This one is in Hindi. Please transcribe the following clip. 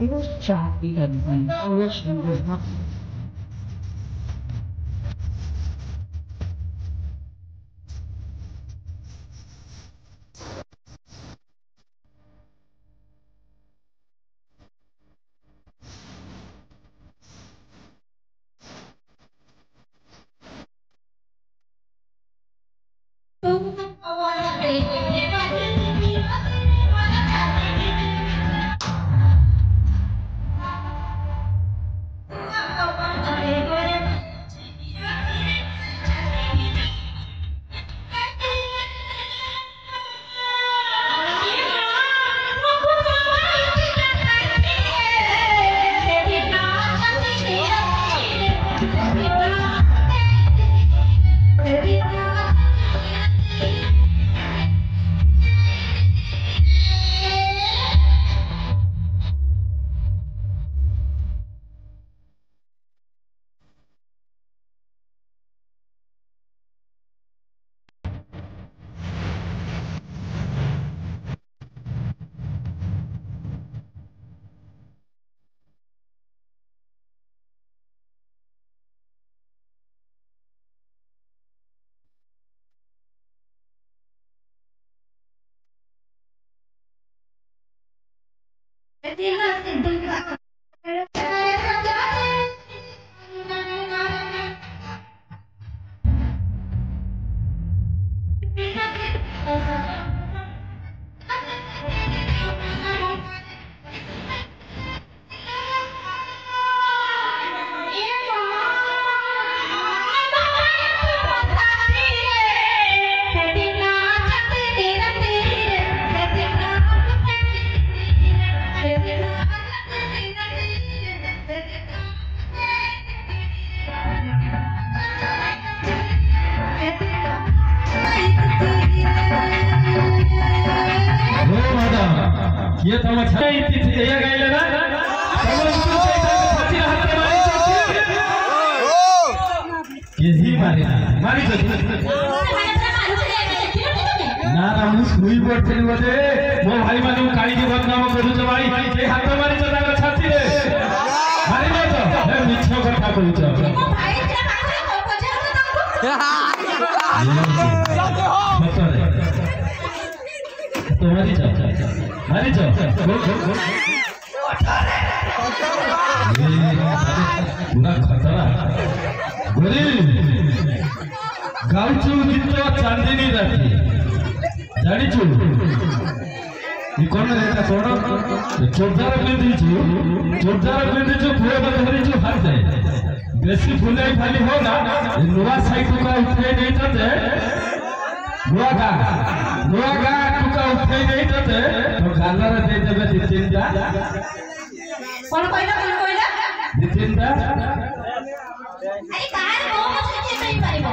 was choppy and Polish and was not. ये तो अच्छा ही थी ये गाइले ना यही मारी मारी ना ना मुझ हुई पड़ते नहीं बोले वो भाई मानो काली के बदनाम करूँ तो भाई ये हाथ में मारी चला कर छाती रे मारी ना तो मैं मिच्छा करता करूँ तो तो मारी जा मारी जा पूरा खतरा गोरी गाउचू जितो चांदनी राती जानी चू ये कौन रहता सोना चोरदार में दीचू पूरे बंदरी चू हार जाए बेसी फुले खाली होगा नुआ साइड का उठे नहीं तो नुआ गा टुका उठे नहीं तो गाला रे दे देबे दितिंदा कौन कोइला दितिंदा अरे बाहर बहुत अच्छे से नहीं पाइबो